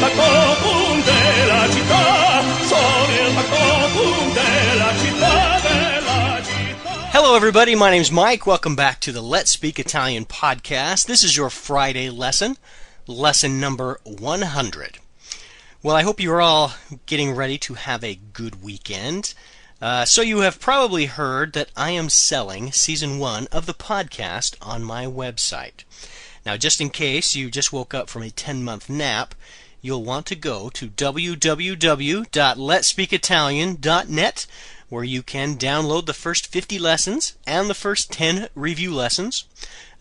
factotum della città, sono il factotum della città, della città. Hello everybody, my name's Mike. Welcome back to the Let's Speak Italian podcast. This is your Friday lesson number 100. Well, I hope you're all getting ready to have a good weekend. So you have probably heard that I am selling Season 1 of the podcast on my website. Now, just in case you just woke up from a 10-month nap, you'll want to go to www.letspeakitalian.net, where you can download the first 50 lessons and the first 10 review lessons.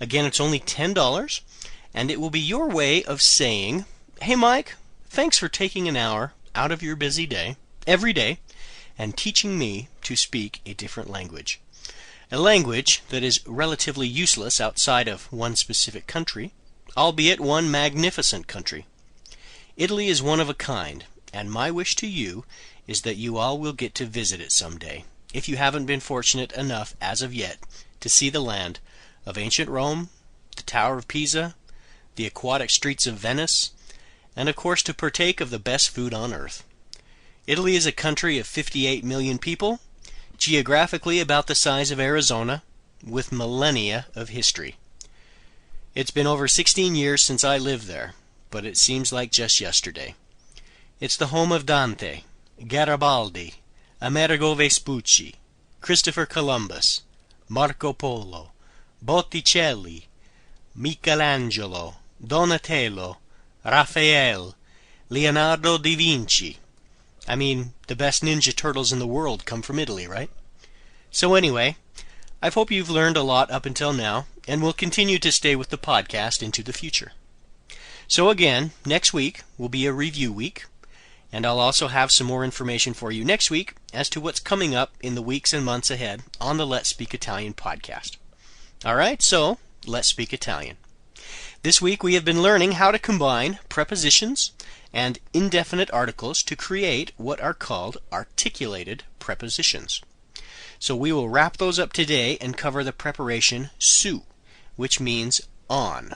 Again, it's only $10, and it will be your way of saying, "Hey Mike, thanks for taking an hour out of your busy day, every day, and teaching me to speak a different language. A language that is relatively useless outside of one specific country, albeit one magnificent country. Italy is one of a kind, and my wish to you is that you all will get to visit it someday, if you haven't been fortunate enough as of yet to see the land of ancient Rome, the Tower of Pisa, the aquatic streets of Venice, and of course to partake of the best food on earth. Italy is a country of 58 million people, geographically about the size of Arizona, with millennia of history. It's been over 16 years since I lived there, but it seems like just yesterday. It's the home of Dante, Garibaldi, Amerigo Vespucci, Christopher Columbus, Marco Polo, Botticelli, Michelangelo, Donatello, Raphael, Leonardo da Vinci. I mean, the best Ninja Turtles in the world come from Italy, right? So anyway, I hope you've learned a lot up until now, and will continue to stay with the podcast into the future. So again, next week will be a review week, and I'll also have some more information for you next week as to what's coming up in the weeks and months ahead on the Let's Speak Italian podcast. Alright, so let's speak Italian. This week we have been learning how to combine prepositions and indefinite articles to create what are called articulated prepositions. So we will wrap those up today and cover the preparation su, which means on.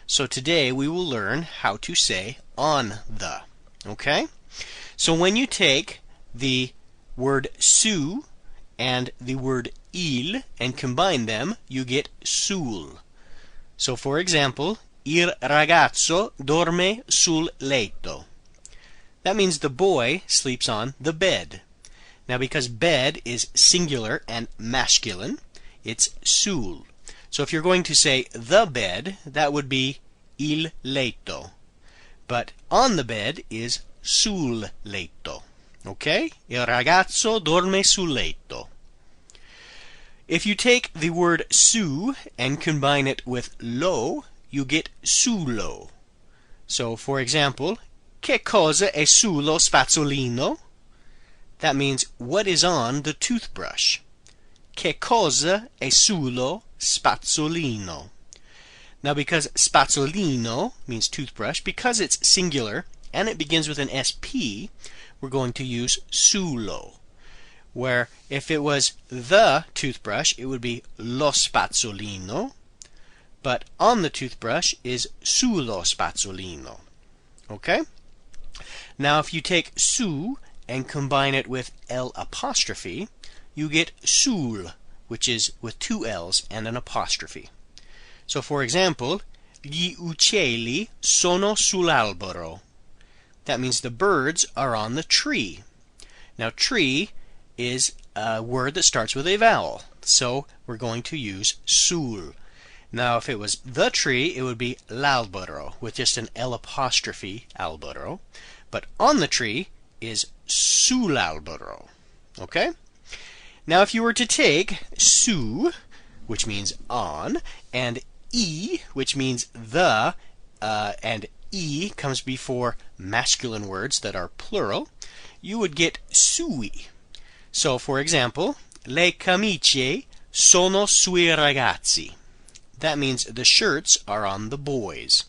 So today we will learn how to say on the. Okay? So when you take the word su and the word il and combine them, you get sul. So for example, il ragazzo dorme sul letto. That means the boy sleeps on the bed. Now because bed is singular and masculine, it's sul. So if you're going to say the bed, that would be il letto. But on the bed is sul letto. Okay? Il ragazzo dorme sul letto. If you take the word su and combine it with lo, you get sulo. So, for example, che cosa è sullo spazzolino? That means, what is on the toothbrush? Che cosa è sullo spazzolino? Now, because spazzolino means toothbrush, because it's singular and it begins with an SP, we're going to use sulo. Where if it was the toothbrush, it would be lo spazzolino. But on the toothbrush is sullo spazzolino. Okay? Now if you take su and combine it with L apostrophe, you get sul, which is with two L's and an apostrophe. So for example, gli uccelli sono sull'albero. That means the birds are on the tree. Now tree is a word that starts with a vowel, so we're going to use sul. Now if it was the tree, it would be l'albero, with just an L apostrophe, albero. But on the tree is sull'albero. Okay? Now if you were to take su, which means on, and e, which means the, and e comes before masculine words that are plural, you would get sui. So for example, le camicie sono sui ragazzi. That means the shirts are on the boys.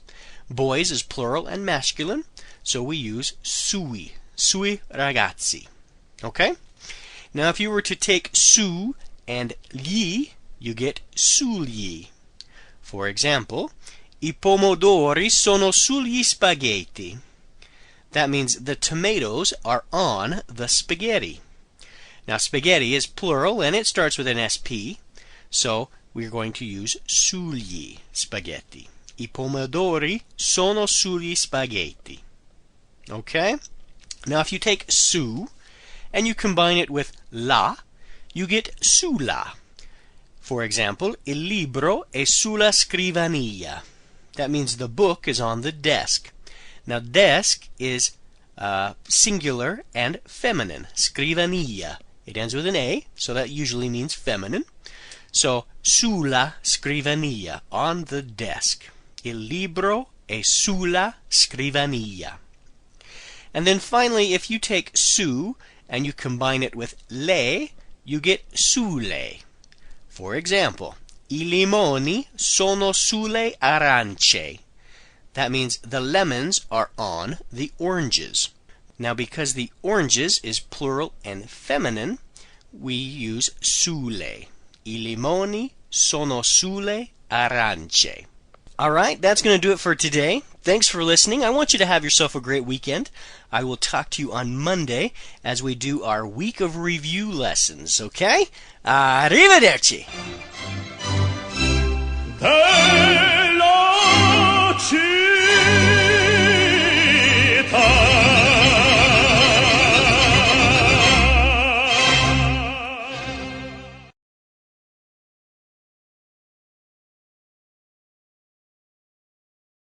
Boys is plural and masculine, so we use sui, sui ragazzi. Okay? Now if you were to take su and gli, you get sugli. For example, I pomodori sono sugli spaghetti. That means the tomatoes are on the spaghetti. Now, spaghetti is plural, and it starts with an SP, so we're going to use sugli spaghetti. I pomodori sono sugli spaghetti. Okay? Now, if you take su and you combine it with la, you get sulla. For example, il libro è sulla scrivania. That means the book is on the desk. Now, desk is singular and feminine. Scrivania. It ends with an A, so that usually means feminine. So, sulla scrivania, on the desk. Il libro è sulla scrivania. And then finally, if you take su and you combine it with le, you get sulle. For example, I limoni sono sulle arance. That means the lemons are on the oranges. Now, because the oranges is plural and feminine, we use sulle. I limoni sono sulle arance. All right, that's going to do it for today. Thanks for listening. I want you to have yourself a great weekend. I will talk to you on Monday as we do our week of review lessons, okay? Arrivederci! Hey!